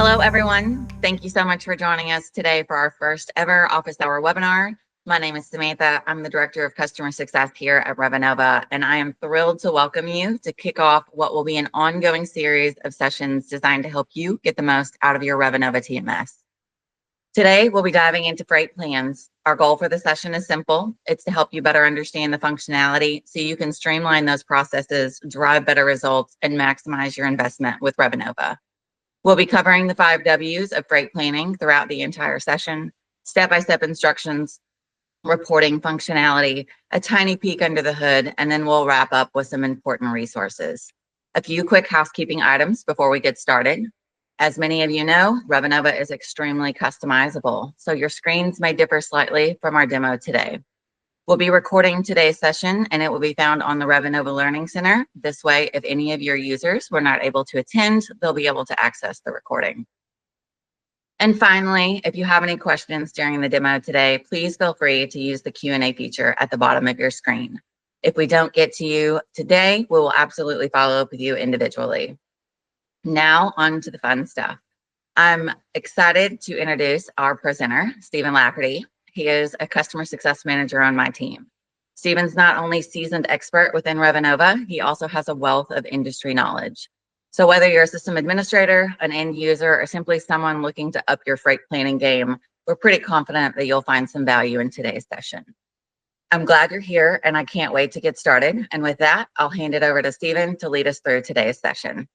Hello, everyone. Thank you so much for joining us today for our first ever office hour webinar. My name is Samantha. I'm the Director of Customer Success here at Revenova, and I am thrilled to welcome you to kick off what will be an ongoing series of sessions designed to help you get the most out of your Revenova TMS. Today, we'll be diving into freight plans. Our goal for the session is simple. It's to help you better understand the functionality so you can streamline those processes, drive better results, and maximize your investment with Revenova. We'll be covering the 5 W's of freight planning throughout the entire session, step-by-step instructions, reporting functionality, a tiny peek under the hood, and then we'll wrap up with some important resources. A few quick housekeeping items before we get started. As many of you know, Revenova is extremely customizable, so your screens may differ slightly from our demo today. We'll be recording today's session and it will be found on the Revenova Learning Center. This way, if any of your users were not able to attend, they'll be able to access the recording. And finally, if you have any questions during the demo today, please feel free to use the Q&A feature at the bottom of your screen. If we don't get to you today, we will absolutely follow up with you individually. Now on to the fun stuff. I'm excited to introduce our presenter, Stephen Lafferty. He is a customer success manager on my team. Stephen's not only seasoned expert within Revenova, he also has a wealth of industry knowledge. So whether you're a system administrator, an end user, or simply someone looking to up your freight planning game, we're pretty confident that you'll find some value in today's session. I'm glad you're here and I can't wait to get started. And with that, I'll hand it over to Stephen to lead us through today's session.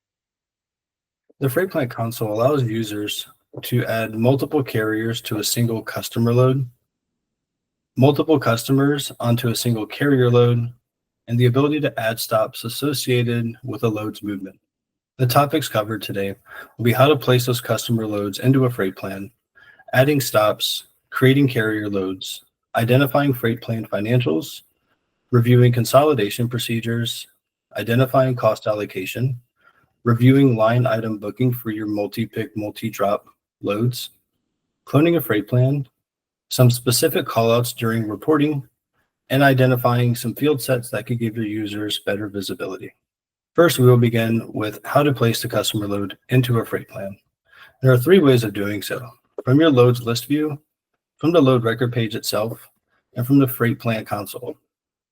The Freight Plan console allows users to add multiple carriers to a single customer load, multiple customers onto a single carrier load, and the ability to add stops associated with a load's movement. The topics covered today will be how to place those customer loads into a freight plan, adding stops, creating carrier loads, identifying freight plan financials, reviewing consolidation procedures, identifying cost allocation, reviewing line item booking for your multi-pick, multi-drop loads, cloning a freight plan, some specific callouts during reporting, and identifying some field sets that could give your users better visibility. First, we will begin with how to place the customer load into a freight plan. There are 3 ways of doing so: from your loads list view, from the load record page itself, and from the freight plan console.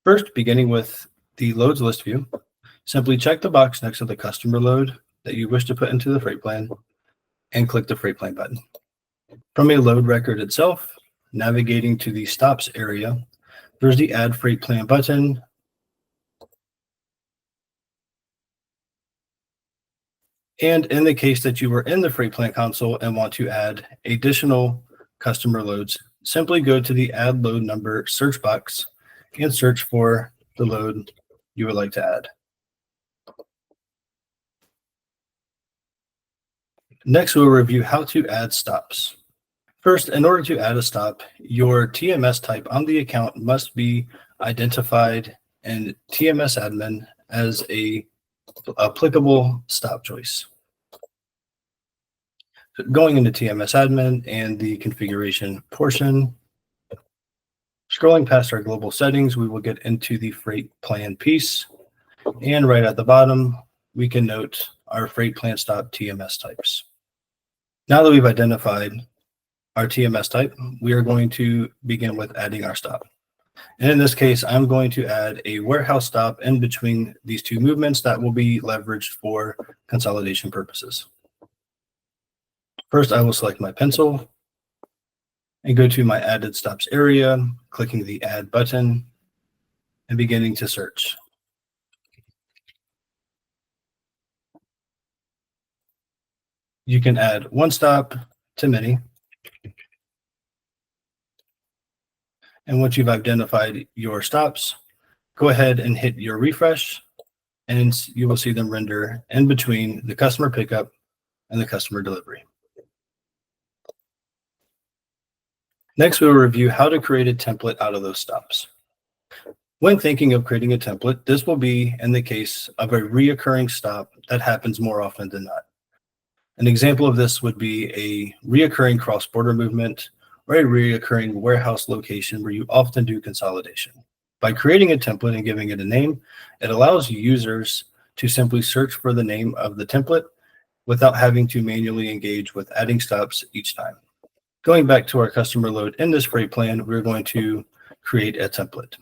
First, beginning with the loads list view, simply check the box next to the customer load that you wish to put into the freight plan and click the freight plan button. From a load record itself, navigating to the stops area, there's the add freight plan button. And in the case that you were in the freight plan console and want to add additional customer loads, simply go to the add load number search box and search for the load you would like to add. Next, we'll review how to add stops. First, in order to add a stop, your TMS type on the account must be identified in TMS admin as a applicable stop choice. So going into TMS admin and the configuration portion, scrolling past our global settings, we will get into the freight plan piece. And right at the bottom, we can note our freight plan stop TMS types. Now that we've identified our TMS type, we are going to begin with adding our stop. And in this case, I'm going to add a warehouse stop in between these 2 movements that will be leveraged for consolidation purposes. First, I will select my pencil and go to my added stops area, clicking the add button and beginning to search. You can add 1 stop to many. And once you've identified your stops, go ahead and hit your refresh, and you will see them render in between the customer pickup and the customer delivery. Next, we will review how to create a template out of those stops. When thinking of creating a template, this will be in the case of a reoccurring stop that happens more often than not. An example of this would be a reoccurring cross-border movement or a reoccurring warehouse location where you often do consolidation. By creating a template and giving it a name, it allows users to simply search for the name of the template without having to manually engage with adding stops each time. Going back to our customer load in this freight plan, we're going to create a template.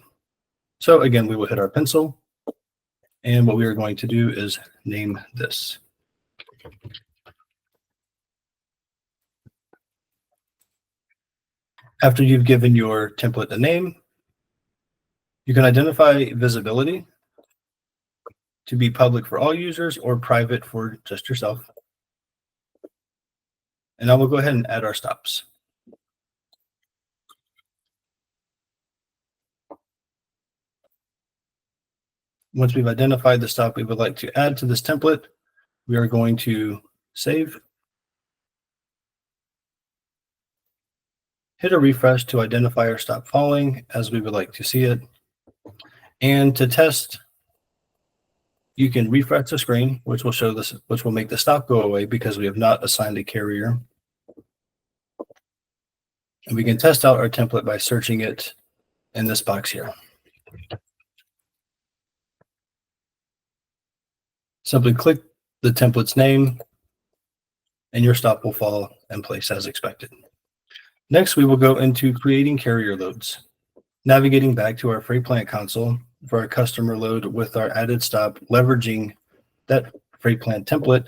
So again, we will hit our pencil, and what we are going to do is name this. After you've given your template a name, you can identify visibility to be public for all users or private for just yourself. And I will go ahead and add our stops. Once we've identified the stop we would like to add to this template, we are going to save. Hit a refresh to identify our stop falling as we would like to see it. And to test, you can refresh the screen, which will show this, which will make the stop go away because we have not assigned a carrier. And we can test out our template by searching it in this box here. Simply click the template's name and your stop will fall in place as expected. Next, we will go into creating carrier loads. Navigating back to our freight plant console for our customer load with our added stop, leveraging that freight plant template,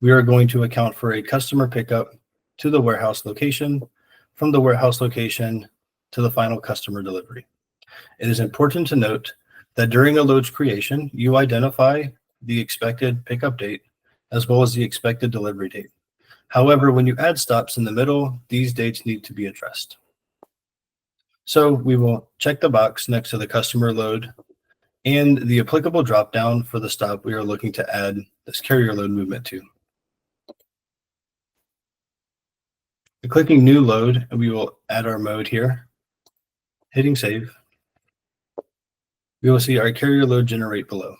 we are going to account for a customer pickup to the warehouse location, from the warehouse location to the final customer delivery. It is important to note that during a load's creation, you identify the expected pickup date as well as the expected delivery date. However, when you add stops in the middle, these dates need to be addressed. So we will check the box next to the customer load and the applicable dropdown for the stop we are looking to add this carrier load movement to. Clicking new load, we will add our mode here. Hitting save. We will see our carrier load generate below.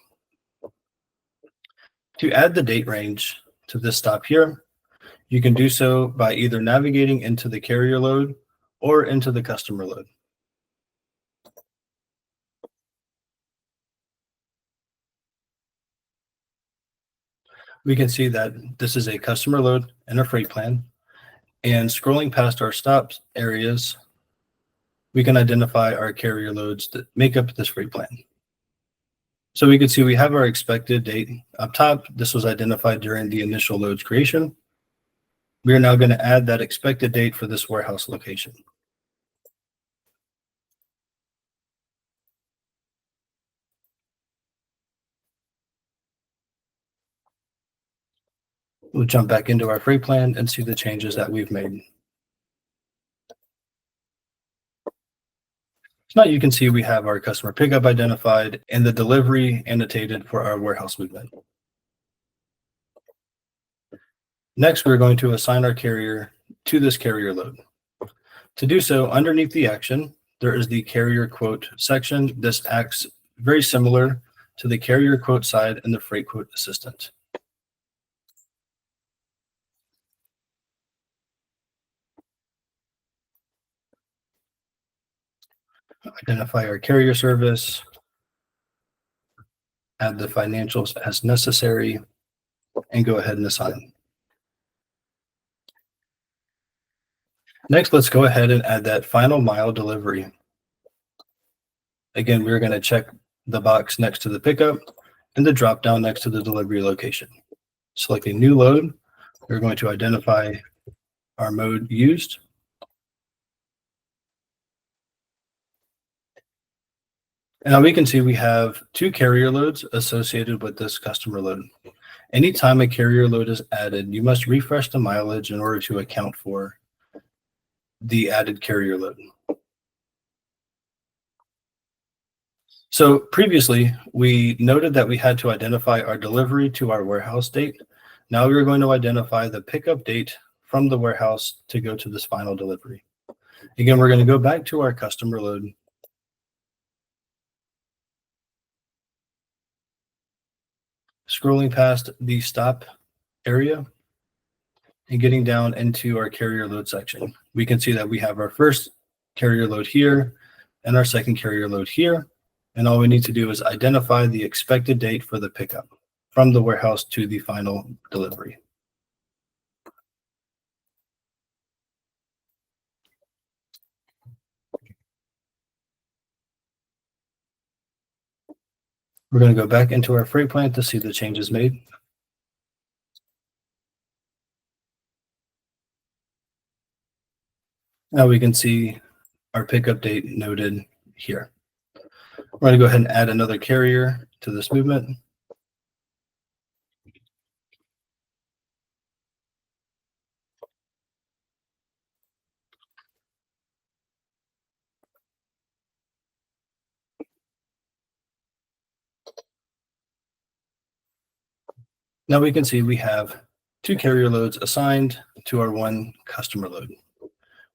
To add the date range to this stop here, you can do so by either navigating into the carrier load or into the customer load. We can see that this is a customer load and a freight plan. And scrolling past our stops areas, we can identify our carrier loads that make up this freight plan. So we can see we have our expected date up top. This was identified during the initial loads creation. We are now going to add that expected date for this warehouse location. We'll jump back into our freight plan and see the changes that we've made. So now you can see we have our customer pickup identified and the delivery annotated for our warehouse movement. Next, we're going to assign our carrier to this carrier load. To do so, underneath the action, there is the carrier quote section. This acts very similar to the carrier quote side and the freight quote assistant. Identify our carrier service, add the financials as necessary, and go ahead and assign. Next, let's go ahead and add that final mile delivery. Again, we're going to check the box next to the pickup and the drop down next to the delivery location. Select a new load. We're going to identify our mode used. And now we can see we have 2 carrier loads associated with this customer load. Anytime a carrier load is added, you must refresh the mileage in order to account for the added carrier load. So previously, we noted that we had to identify our delivery to our warehouse date. Now we're going to identify the pickup date from the warehouse to go to this final delivery. Again, we're going to go back to our customer load. Scrolling past the stop area and getting down into our carrier load section, we can see that we have our first carrier load here and our second carrier load here. And all we need to do is identify the expected date for the pickup. from the warehouse to the final delivery. We're going to go back into our freight plan to see the changes made. Now we can see our pickup date noted here. We're going to go ahead and add another carrier to this movement. Now we can see we have 2 carrier loads assigned to our 1 customer load.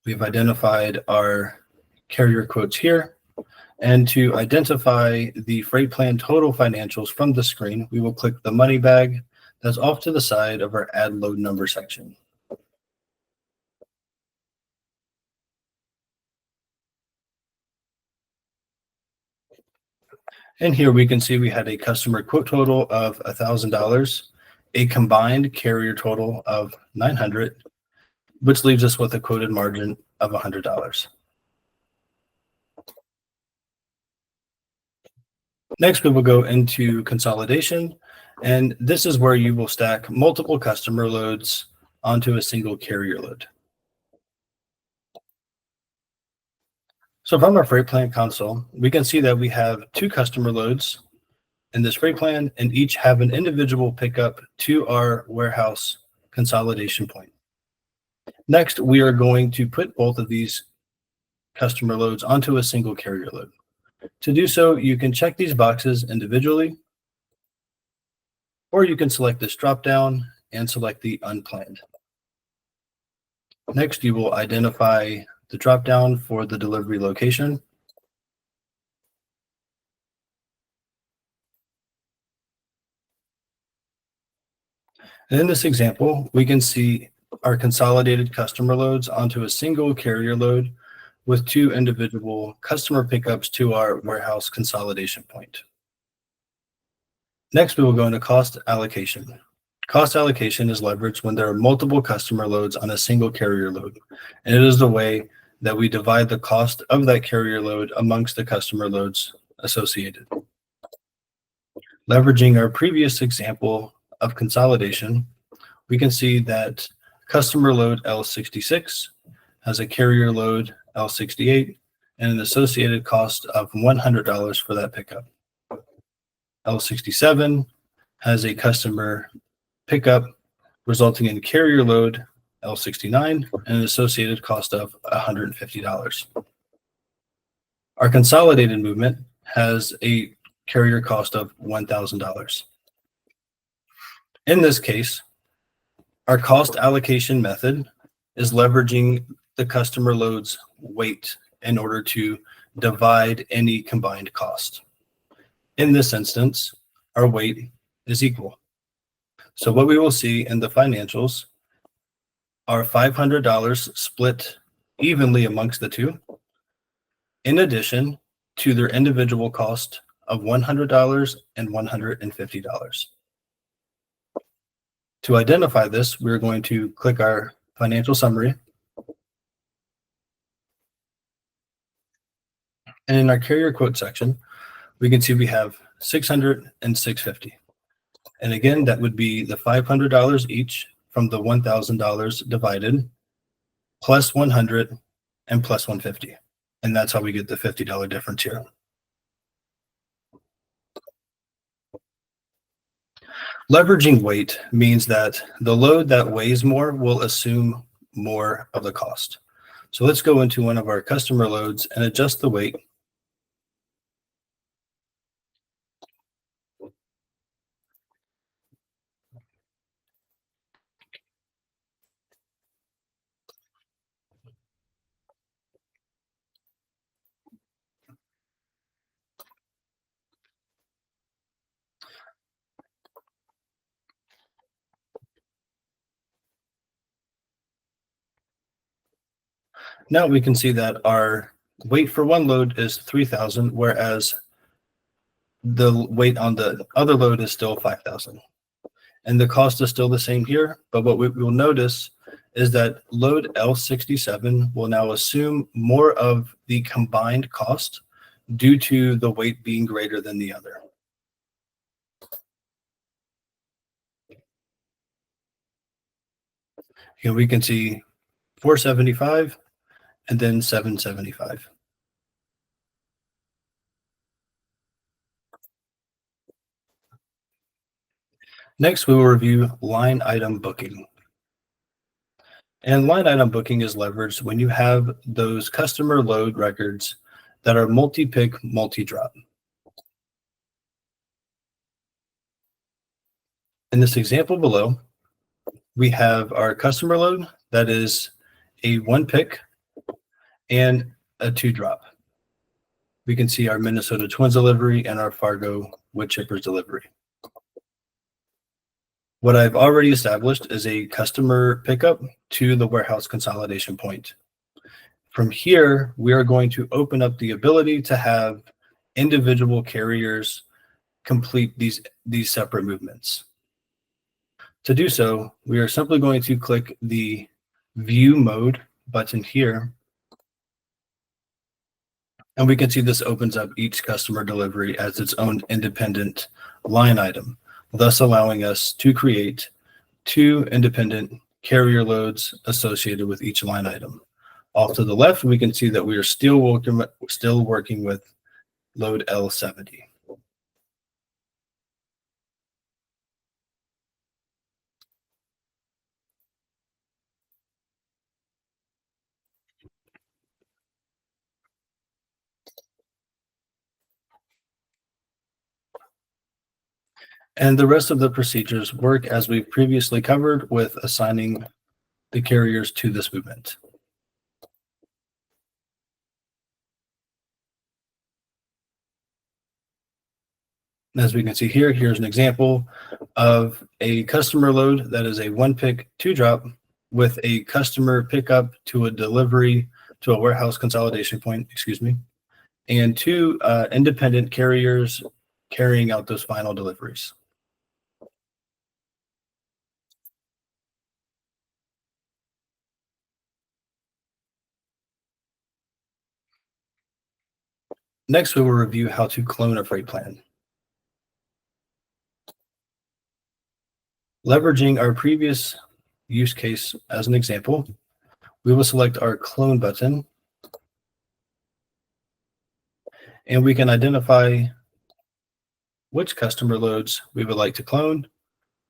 We've identified our carrier quotes here. And to identify the freight plan total financials from the screen, we will click the money bag that's off to the side of our add load number section. And here we can see we had a customer quote total of $1,000, a combined carrier total of $900, which leaves us with a quoted margin of $100. Next, we will go into consolidation, and this is where you will stack multiple customer loads onto a single carrier load. So from our freight plan console, we can see that we have 2 customer loads in this freight plan, and each have an individual pickup to our warehouse consolidation point. Next, we are going to put both of these customer loads onto a single carrier load. To do so, you can check these boxes individually, or you can select this drop down and select the unplanned. Next, you will identify the drop down for the delivery location. And in this example, we can see our consolidated customer loads onto a single carrier load with 2 individual customer pickups to our warehouse consolidation point. Next, we will go into cost allocation. Cost allocation is leveraged when there are multiple customer loads on a single carrier load, and it is the way that we divide the cost of that carrier load amongst the customer loads associated. Leveraging our previous example of consolidation, we can see that customer load L66 has a carrier load L68 and an associated cost of $100 for that pickup. L67 has a customer pickup resulting in carrier load L69 and an associated cost of $150. Our consolidated movement has a carrier cost of $1,000. In this case, our cost allocation method is leveraging the customer load's weight in order to divide any combined cost. In this instance, our weight is equal. So what we will see in the financials are $500 split evenly amongst the 2, in addition to their individual cost of $100 and $150. To identify this, we're going to click our financial summary. And in our carrier quote section, we can see we have $600 and $650. And again, that would be the $500 each from the $1,000 divided, plus $100 and plus $150. And that's how we get the $50 difference here. Leveraging weight means that the load that weighs more will assume more of the cost. So let's go into one of our customer loads and adjust the weight. Now we can see that our weight for one load is 3,000, whereas the weight on the other load is still 5,000. and the cost is still the same here. But what we will notice is that load L67 will now assume more of the combined cost due to the weight being greater than the other. Here we can see 475 and then 775. Next, we will review line item booking. And line item booking is leveraged when you have those customer load records that are multi-pick, multi-drop. In this example below, we have our customer load that is a 1-pick and a 2-drop. We can see our Minnesota Twins delivery and our Fargo wood chippers delivery. What I've already established is a customer pickup to the warehouse consolidation point. From here, we are going to open up the ability to have individual carriers complete these separate movements. To do so, we are simply going to click the View Mode button here, and we can see this opens up each customer delivery as its own independent line item, thus allowing us to create 2 independent carrier loads associated with each line item. Off to the left, we can see that we are still working with load L70. And the rest of the procedures work as we've previously covered with assigning the carriers to this movement. As we can see here, here's an example of a customer load that is a 1-pick, 2-drop with a customer pickup to a delivery to a warehouse consolidation point, and 2 independent carriers carrying out those final deliveries. Next, we will review how to clone a freight plan. Leveraging our previous use case as an example, we will select our clone button, and we can identify which customer loads we would like to clone.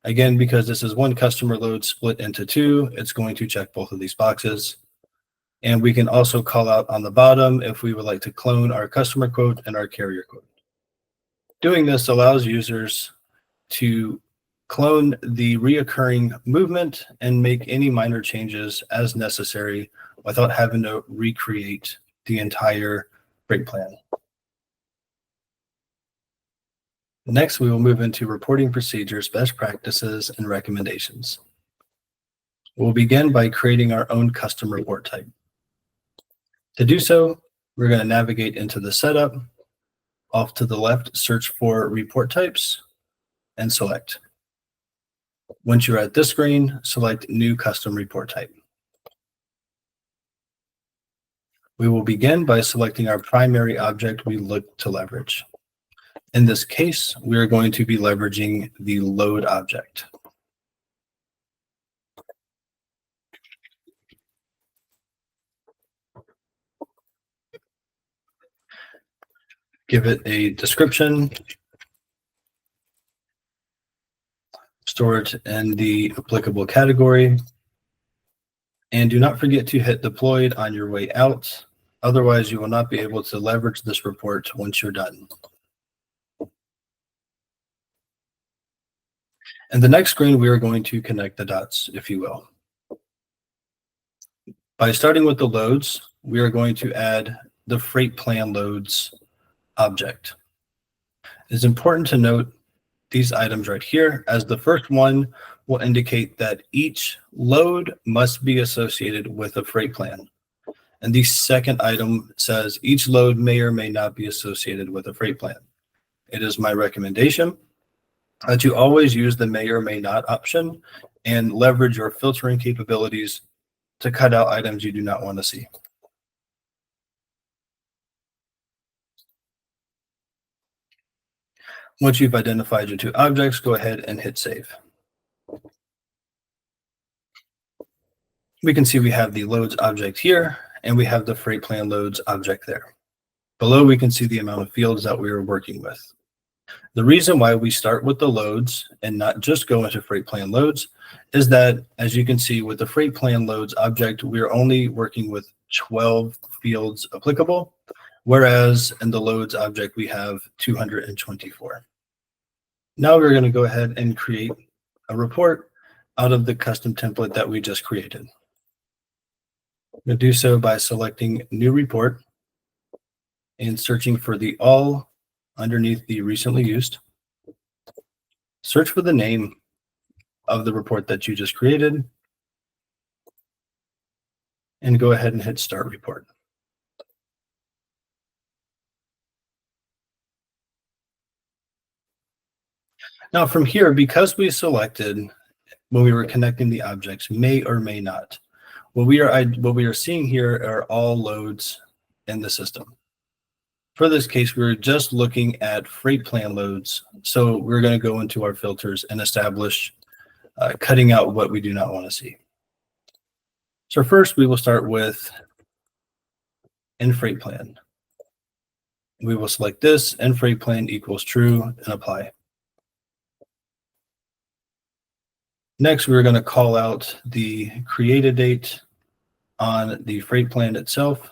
Again, because this is one customer load split into 2, it's going to check both of these boxes. And we can also call out on the bottom if we would like to clone our customer quote and our carrier quote. Doing this allows users to clone the reoccurring movement and make any minor changes as necessary without having to recreate the entire freight plan. Next, we will move into reporting procedures, best practices, and recommendations. We'll begin by creating our own custom report type. To do so, we're going to navigate into the setup. Off to the left, search for report types and select. Once you're at this screen, select new custom report type. We will begin by selecting our primary object we look to leverage. In this case, we are going to be leveraging the load object. Give it a description, store it in the applicable category, and do not forget to hit deployed on your way out. Otherwise, you will not be able to leverage this report once you're done. In the next screen, we are going to connect the dots, if you will. By starting with the loads, we are going to add the freight plan loads object. It's important to note these items right here, as the first one will indicate that each load must be associated with a freight plan. And the second item says each load may or may not be associated with a freight plan. It is my recommendation to always use the may or may not option and leverage your filtering capabilities to cut out items you do not want to see. Once you've identified your two objects, go ahead and hit save. We can see we have the loads object here, and we have the freight plan loads object there. Below, we can see the amount of fields that we are working with. The reason why we start with the loads and not just go into freight plan loads is that, as you can see with the freight plan loads object, we're only working with 12 fields applicable, whereas in the loads object, we have 224. Now we're going to go ahead and create a report out of the custom template that we just created. We'll do so by selecting New Report and searching for the all underneath the recently used. Search for the name of the report that you just created and go ahead and hit Start Report. Now from here, because we selected when we were connecting the objects may or may not, what we are seeing here are all loads in the system. For this case, we're just looking at freight plan loads. So we're going to go into our filters and establish cutting out what we do not want to see. So first we will start with in freight plan. We will select this and freight plan equals true and apply. Next, we're going to call out the created date on the freight plan itself.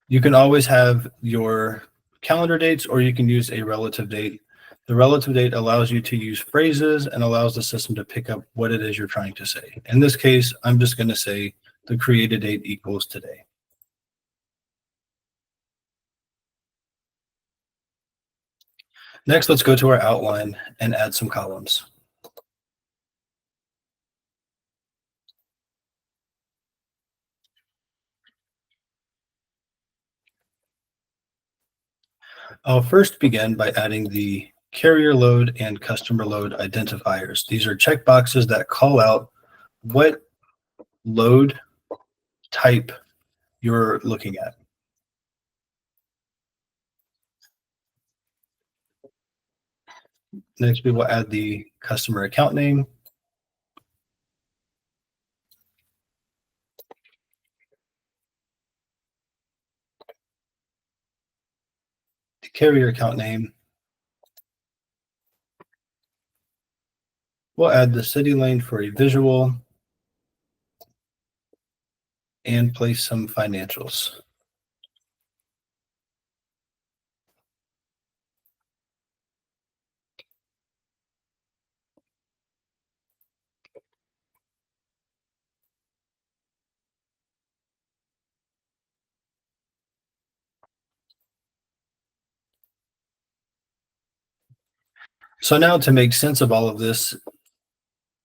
You can always have your calendar dates, or you can use a relative date. The relative date allows you to use phrases and allows the system to pick up what it is you're trying to say. In this case, I'm just going to say the created date equals today. Next, let's go to our outline and add some columns. I'll first begin by adding the carrier load and customer load identifiers. These are checkboxes that call out what load type you're looking at. Next, we will add the customer account name, the carrier account name. We'll add the city lane for a visual and place some financials. So now, to make sense of all of this,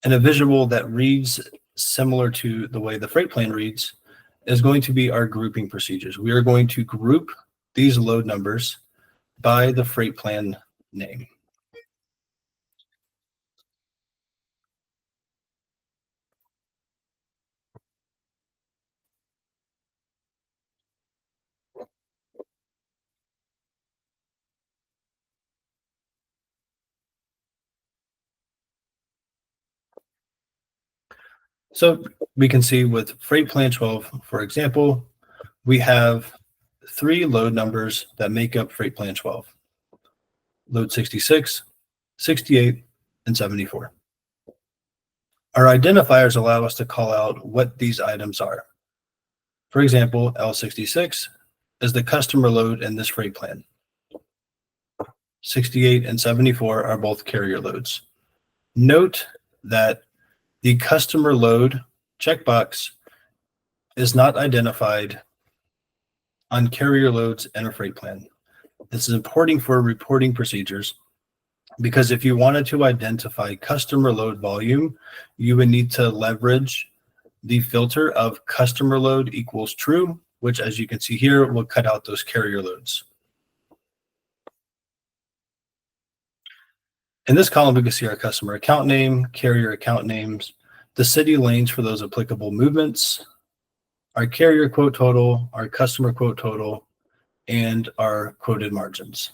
and a visual that reads similar to the way the freight plan reads is going to be our grouping procedures. We are going to group these load numbers by the freight plan name. So we can see with freight plan 12, for example, we have 3 load numbers that make up freight plan 12. Load 66, 68, and 74. Our identifiers allow us to call out what these items are. For example, L66 is the customer load in this freight plan. 68 and 74 are both carrier loads. Note that the customer load checkbox is not identified on carrier loads in a freight plan. This is important for reporting procedures. because if you wanted to identify customer load volume, you would need to leverage the filter of customer load equals true, which, as you can see here, will cut out those carrier loads. In this column, we can see our customer account name, carrier account names, the city lanes for those applicable movements, our carrier quote total, our customer quote total, and our quoted margins.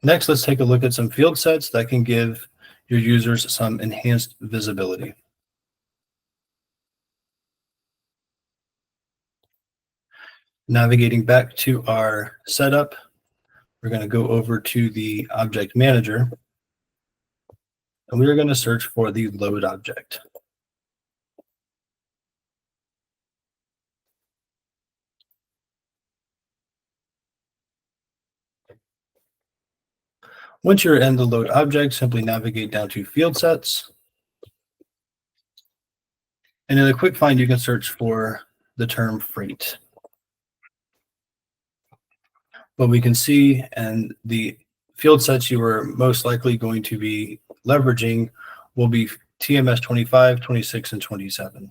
Next, let's take a look at some field sets that can give your users some enhanced visibility. Navigating back to our setup, we're going to go over to the object manager, and we are going to search for the load object. Once you're in the load object, simply navigate down to field sets. And in a quick find, you can search for the term freight. What we can see, and the field sets you are most likely going to be leveraging will be TMS 25, 26, and 27.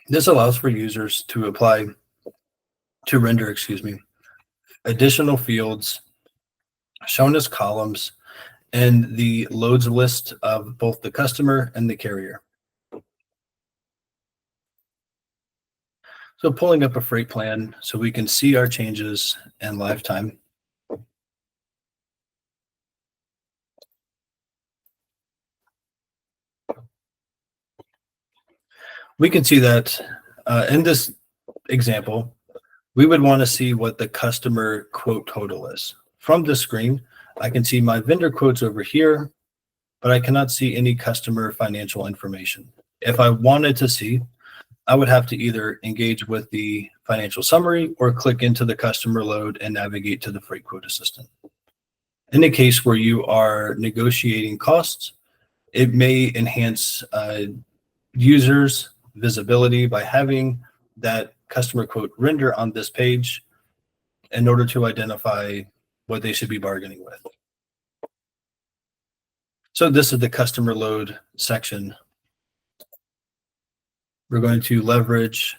This allows for users to render additional fields shown as columns and the loads list of both the customer and the carrier. So pulling up a freight plan so we can see our changes in live time. We can see that in this example, we would want to see what the customer quote total is. From the screen, I can see my vendor quotes over here, but I cannot see any customer financial information. If I wanted to see, I would have to either engage with the financial summary or click into the customer load and navigate to the freight quote assistant. In a case where you are negotiating costs, it may enhance users' visibility by having that customer quote render on this page in order to identify what they should be bargaining with. So this is the customer load section. We're going to leverage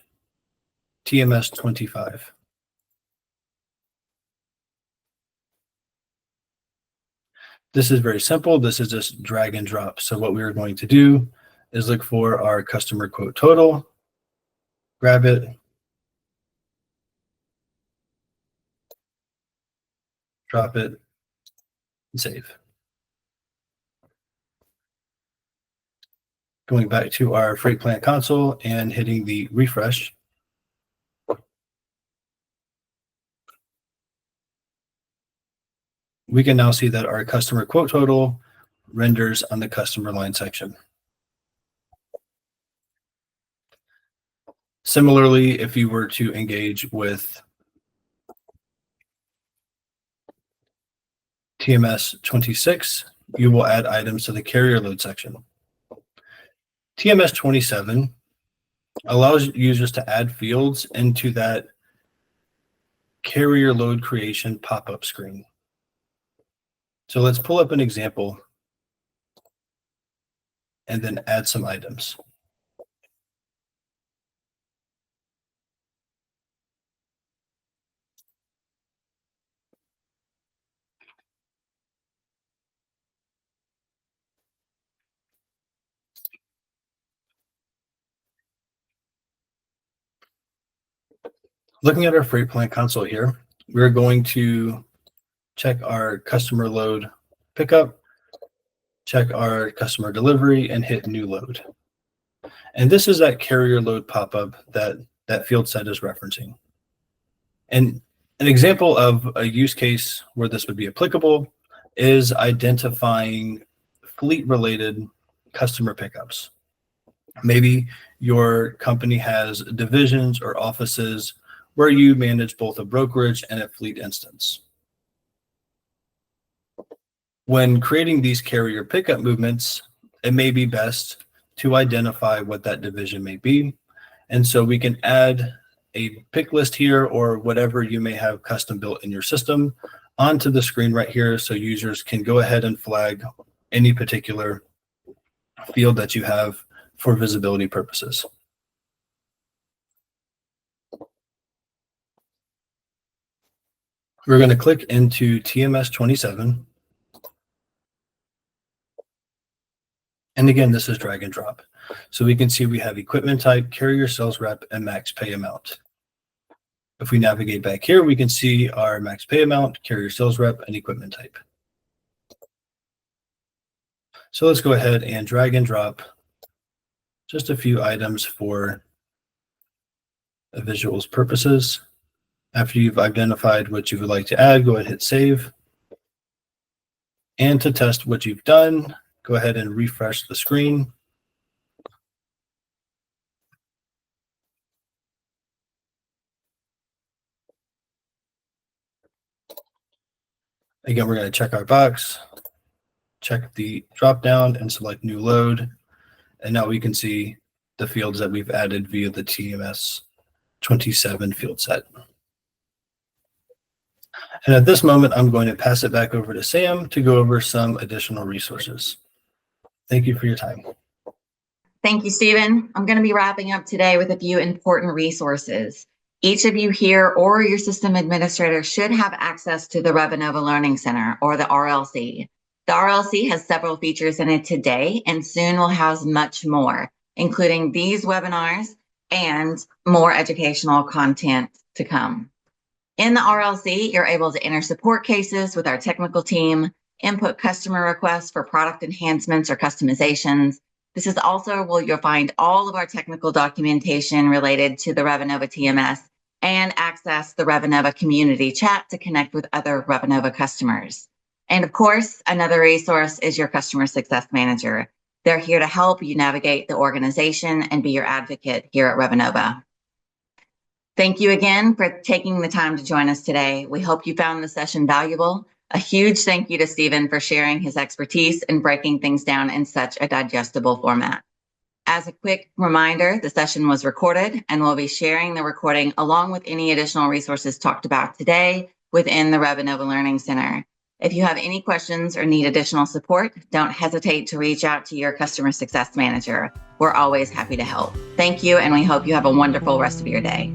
TMS 25. This is very simple. This is just drag and drop. So what we are going to do is look for our customer quote total, grab it, drop it, and save. Going back to our freight plan console and hitting the refresh. We can now see that our customer quote total renders on the customer line section. Similarly, if you were to engage with TMS 26, you will add items to the carrier load section. TMS 27 allows users to add fields into that carrier load creation pop-up screen. So let's pull up an example and then add some items. Looking at our freight plan console here, we're going to check our customer load pickup, check our customer delivery, and hit new load. And this is that carrier load pop-up that field set is referencing. And an example of a use case where this would be applicable is identifying fleet-related customer pickups. Maybe your company has divisions or offices where you manage both a brokerage and a fleet instance. When creating these carrier pickup movements, it may be best to identify what that division may be. And so we can add a pick list here or whatever you may have custom built in your system onto the screen right here, so users can go ahead and flag any particular field that you have for visibility purposes. We're going to click into TMS 27. And again, this is drag and drop. So we can see we have equipment type, carrier sales rep, and max pay amount. If we navigate back here, we can see our max pay amount, carrier sales rep, and equipment type. So let's go ahead and drag and drop just a few items for visuals purposes. After you've identified what you would like to add, go ahead and hit save. And to test what you've done, go ahead and refresh the screen. Again, we're going to check our box, check the drop down and select new load. And now we can see the fields that we've added via the TMS 27 field set. And at this moment, I'm going to pass it back over to Sam to go over some additional resources. Thank you for your time. Thank you, Stephen. I'm going to be wrapping up today with a few important resources. Each of you here or your system administrator should have access to the Revenova Learning Center, or the RLC. The RLC has several features in it today and soon will house much more, including these webinars and more educational content to come. In the RLC, you're able to enter support cases with our technical team, input customer requests for product enhancements or customizations. This is also where you'll find all of our technical documentation related to the Revenova TMS and access the Revenova community chat to connect with other Revenova customers. And of course, another resource is your customer success manager. They're here to help you navigate the organization and be your advocate here at Revenova. Thank you again for taking the time to join us today. We hope you found the session valuable. A huge thank you to Stephen for sharing his expertise and breaking things down in such a digestible format. As a quick reminder, the session was recorded and we'll be sharing the recording along with any additional resources talked about today within the Revenova Learning Center. If you have any questions or need additional support, don't hesitate to reach out to your customer success manager. We're always happy to help. Thank you, and we hope you have a wonderful rest of your day.